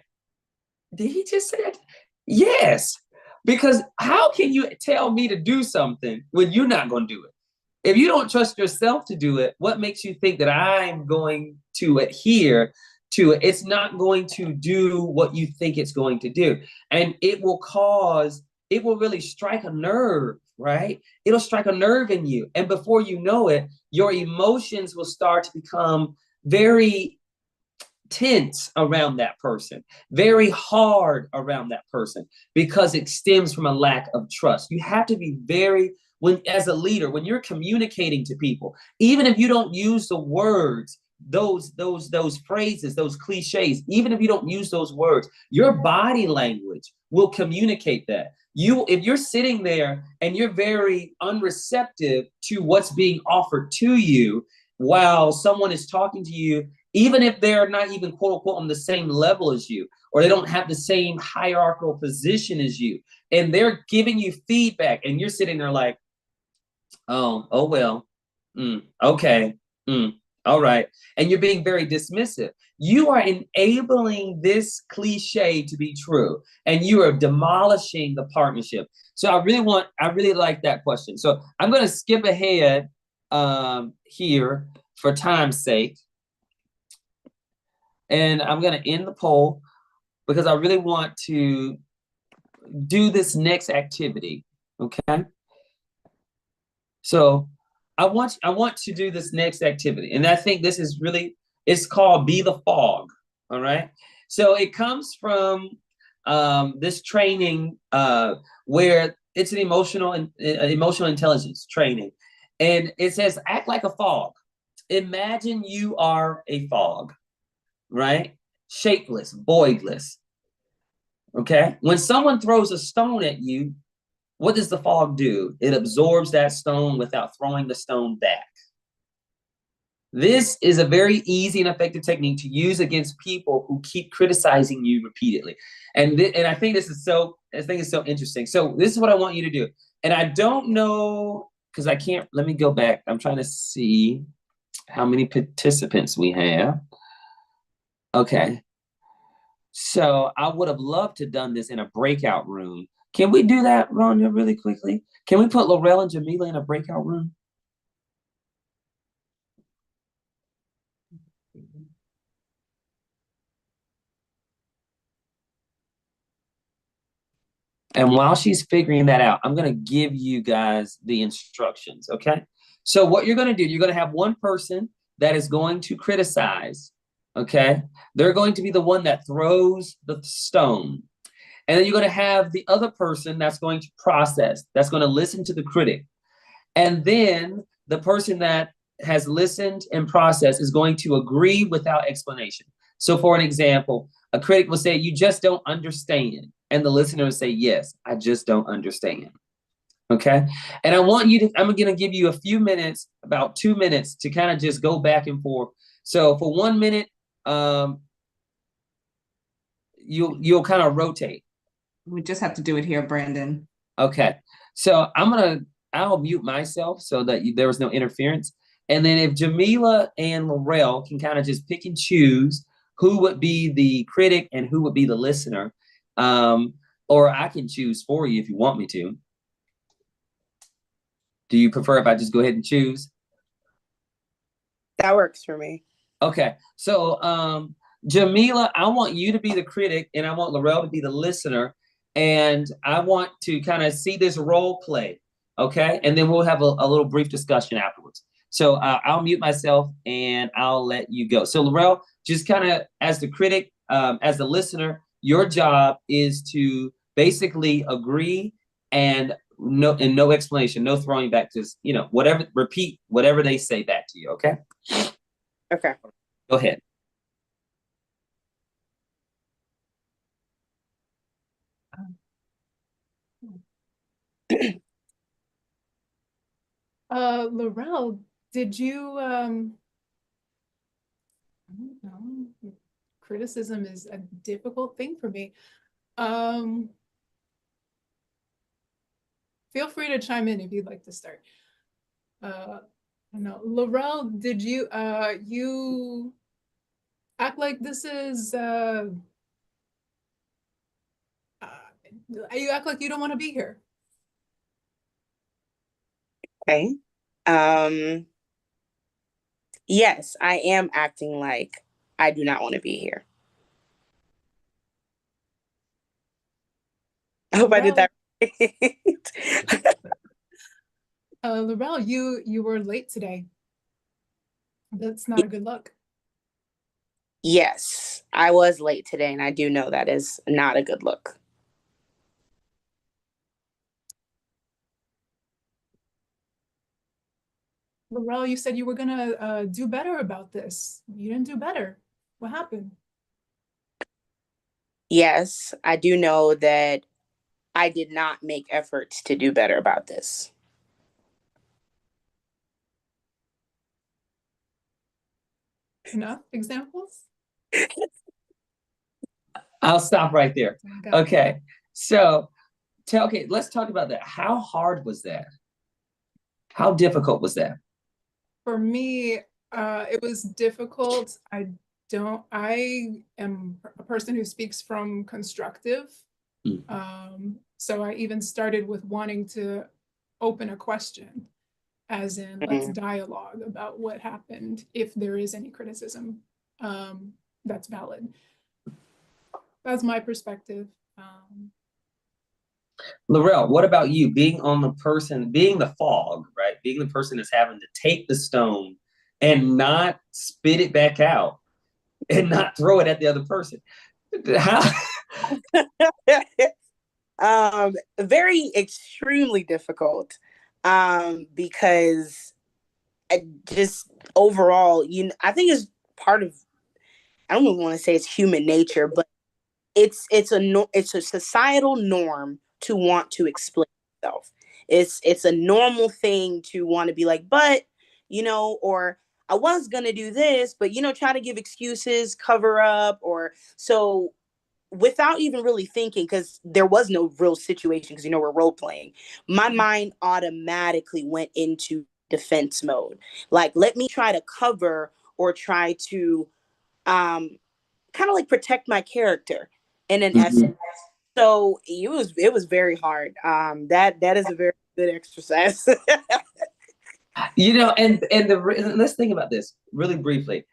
did he just say that? Yes. Because how can you tell me to do something when you're not going to do it? If you don't trust yourself to do it, what makes you think that I'm going to adhere to it? It's not going to do what you think it's going to do. And it will really strike a nerve, right? It'll strike a nerve in you. And before you know it, your emotions will start to become very tense around that person, very hard around that person, because it stems from a lack of trust. You have to be as a leader, when you're communicating to people, even if you don't use the words, those phrases, those cliches, even if you don't use those words, your body language will communicate that. If you're sitting there and you're very unreceptive to what's being offered to you while someone is talking to you, even if they're not even quote unquote on the same level as you, or they don't have the same hierarchical position as you, and they're giving you feedback, and you're sitting there like, oh well, okay, all right, and you're being very dismissive. You are enabling this cliche to be true, and you are demolishing the partnership. So I really like that question. So I'm going to skip ahead here for time's sake, and I'm going to end the poll because I really want to do this next activity. Okay. So I want to do this next activity. And I think this is really It's called Be the Fog. All right. So it comes from this training where it's an emotional intelligence training. And it says, act like a fog. Imagine you are a fog, right? Shapeless, voidless. Okay. When someone throws a stone at you, what does the fog do? It absorbs that stone without throwing the stone back. This is a very easy and effective technique to use against people who keep criticizing you repeatedly. And I think this is so interesting. So this is what I want you to do. And I don't know, because I can't, let me go back. I'm trying to see how many participants we have. Okay. So I would have loved to have done this in a breakout room. Can we do that, Rhonda, really quickly? Can we put Laurel and Jamila in a breakout room? And while she's figuring that out, I'm going to give you guys the instructions, okay? So what you're going to do, you're going to have one person that is going to criticize, okay? They're going to be the one that throws the stone. And then you're going to have the other person that's going to process, that's going to listen to the critic. And then the person that has listened and processed is going to agree without explanation. So for an example, a critic will say, you just don't understand. And the listener will say, yes, I just don't understand. Okay. And I'm going to give you a few minutes, about 2 minutes, to kind of just go back and forth. So for 1 minute, you'll kind of rotate. We just have to do it here, Brandon. Okay. So I'll mute myself so that there was no interference. And then if Jamila and Laurel can kind of just pick and choose who would be the critic and who would be the listener, or I can choose for you if you want me to. Do you prefer if I just go ahead and choose? That works for me. Okay. So Jamila, I want you to be the critic and I want Laurel to be the listener. And I want to kind of see this role play. Okay. And then we'll have a little brief discussion afterwards. So I'll mute myself and I'll let you go. So Laurel, just kind of as the critic, as the listener, your job is to basically agree and no explanation, no throwing back, just, repeat whatever they say back to you. Okay. Okay. Go ahead. Laurel, did you, I don't know, criticism is a difficult thing for me. Feel free to chime in if you'd like to start. No, Laurel, did you, you act like this is, you act like you don't want to be here. Okay. Yes, I am acting like I do not want to be here. I hope I did that right. Laurel, you were late today. That's not a good look. Yes, I was late today, and I do know that is not a good look. Laurel, you said you were gonna do better about this. You didn't do better. What happened? Yes, I do know that I did not make efforts to do better about this. Enough examples? I'll stop right there. Okay. So let's talk about that. How hard was that? How difficult was that? For me, it was difficult. I am a person who speaks from constructive. So I even started with wanting to open a question, as in let's dialogue about what happened, if there is any criticism that's valid. That's my perspective. Laurel, what about you? Being the fog, right? Being the person that's having to take the stone and not spit it back out and not throw it at the other person? How? Very extremely difficult. Because I just overall, I think it's part of, I don't even want to say it's human nature, but it's a societal norm to want to explain yourself. It's a normal thing to want to be like, but or I was gonna do this, but try to give excuses, cover up, or so without even really thinking, because there was no real situation, because we're role playing. My mind automatically went into defense mode. Like, let me try to cover or try to kind of like protect my character in an essence. So it was very hard. That is a very good exercise. Let's think about this really briefly.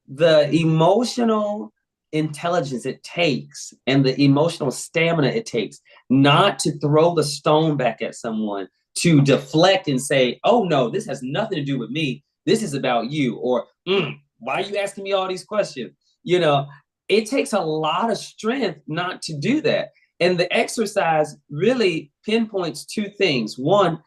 The emotional intelligence it takes and the emotional stamina it takes not to throw the stone back at someone, to deflect and say, oh no, this has nothing to do with me, this is about you, or why are you asking me all these questions? It takes a lot of strength not to do that. And the exercise really pinpoints two things. One,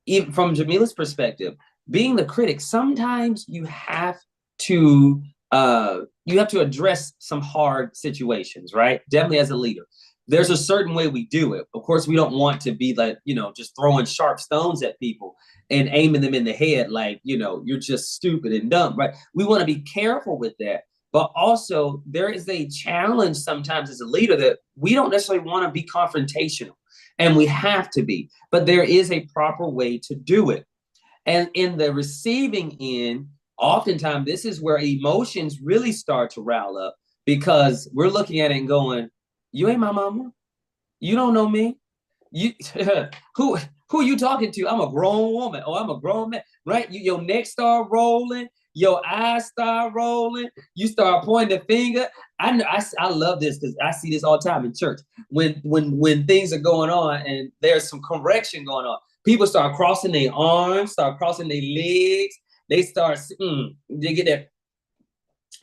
even from Jamila's perspective, being the critic, sometimes you have to address some hard situations, right? Definitely as a leader. There's a certain way we do it. Of course, we don't want to be like, just throwing sharp stones at people and aiming them in the head like, you're just stupid and dumb, right? We want to be careful with that. But also, there is a challenge sometimes as a leader that we don't necessarily want to be confrontational, and we have to be. But there is a proper way to do it. And in the receiving end, oftentimes this is where emotions really start to rile up, because we're looking at it and going, you ain't my mama. You don't know me. You who are you talking to? I'm a grown woman. Oh, I'm a grown man, right? Your neck start rolling, your eyes start rolling, you start pointing the finger. I love this because I see this all the time in church. When things are going on and there's some correction going on, people start crossing their arms, start crossing their legs. They start, they get that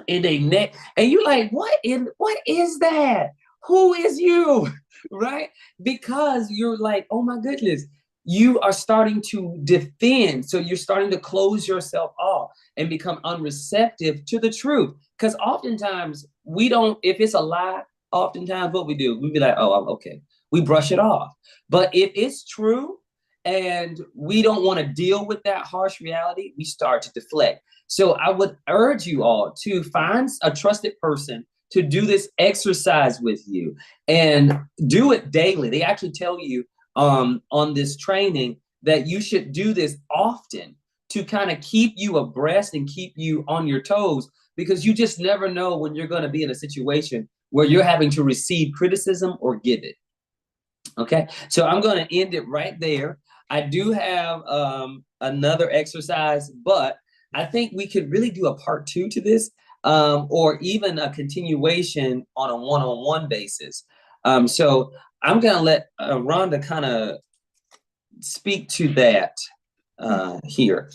in their neck. And you're like, what is that? Who is you? Right? Because you're like, oh my goodness, you are starting to defend. So you're starting to close yourself off and become unreceptive to the truth. Because oftentimes we don't, if it's a lie, oftentimes what we do, we be like, oh, okay. We brush it off. But if it's true and we don't want to deal with that harsh reality, we start to deflect. So I would urge you all to find a trusted person to do this exercise with you and do it daily. They actually tell you on this training that you should do this often to kind of keep you abreast and keep you on your toes, because you just never know when you're going to be in a situation where you're having to receive criticism or give it. Okay, so I'm going to end it right there. I do have another exercise, but I think we could really do a part 2 to this, or even a continuation on a one-on-one basis. So I'm going to let Rhonda kind of speak to that here.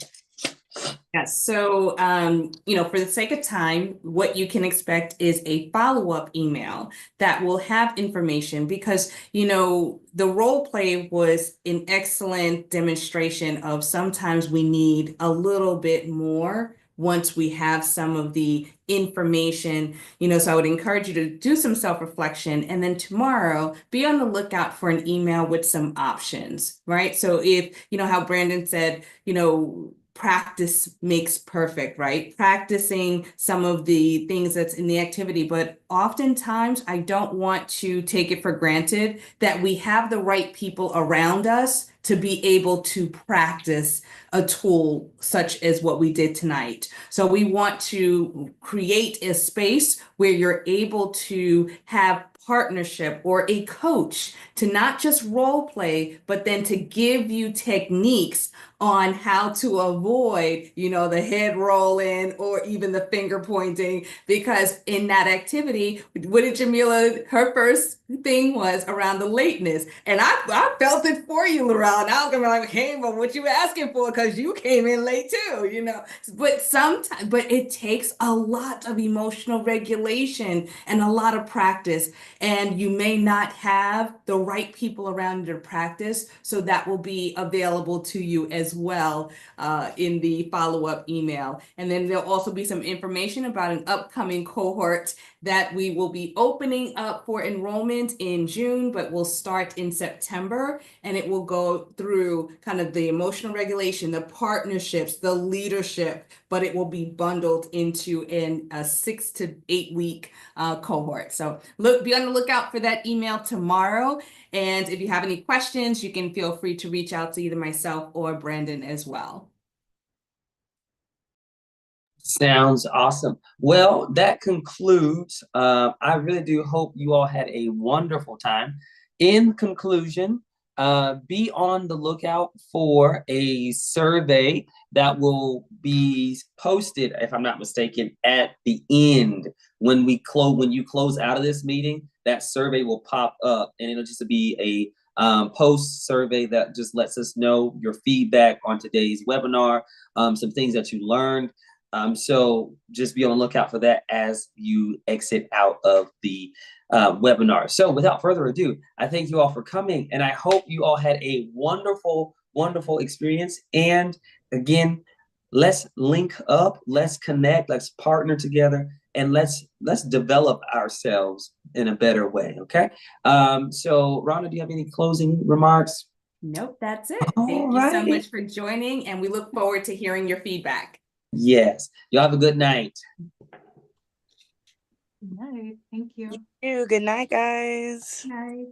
Yes. So, for the sake of time, what you can expect is a follow-up email that will have information, because, the role play was an excellent demonstration of sometimes we need a little bit more once we have some of the information, so I would encourage you to do some self-reflection, and then tomorrow be on the lookout for an email with some options, right? So if, how Brandon said, practice makes perfect, right? Practicing some of the things that's in the activity, but oftentimes I don't want to take it for granted that we have the right people around us to be able to practice a tool such as what we did tonight. So we want to create a space where you're able to have partnership or a coach to not just role play, but then to give you techniques on how to avoid, the head rolling or even the finger pointing, because in that activity, what did Jamila, her first thing was around the lateness. And I felt it for you, Laurel. well, now I'm gonna be like, okay, but what you asking for? Because you came in late too, you know. But sometimes, but it takes a lot of emotional regulation and a lot of practice. And you may not have the right people around you to practice, so that will be available to you as well in the follow-up email. And then there'll also be some information about an upcoming cohort that we will be opening up for enrollment in June, but will start in September. And it will go through kind of the emotional regulation, the partnerships, the leadership, but it will be bundled into a 6 to 8 week cohort. So be on the lookout for that email tomorrow. And if you have any questions, you can feel free to reach out to either myself or Brandon as well. Sounds awesome. Well, that concludes. I really do hope you all had a wonderful time. In conclusion, be on the lookout for a survey that will be posted, if I'm not mistaken, at the end when you close out of this meeting. That survey will pop up, and it'll just be a post survey that just lets us know your feedback on today's webinar, some things that you learned. So just be on the lookout for that as you exit out of the webinar. So without further ado, I thank you all for coming, and I hope you all had a wonderful, wonderful experience. And again, let's link up, let's connect, let's partner together, and let's develop ourselves in a better way. Okay. So Rhonda, do you have any closing remarks? Nope, that's it. All Thank you so right. much for joining, and we look forward to hearing your feedback. Yes. Y'all have a good night. Good night. Thank you. Good night, guys. Night.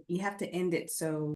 You have to end it so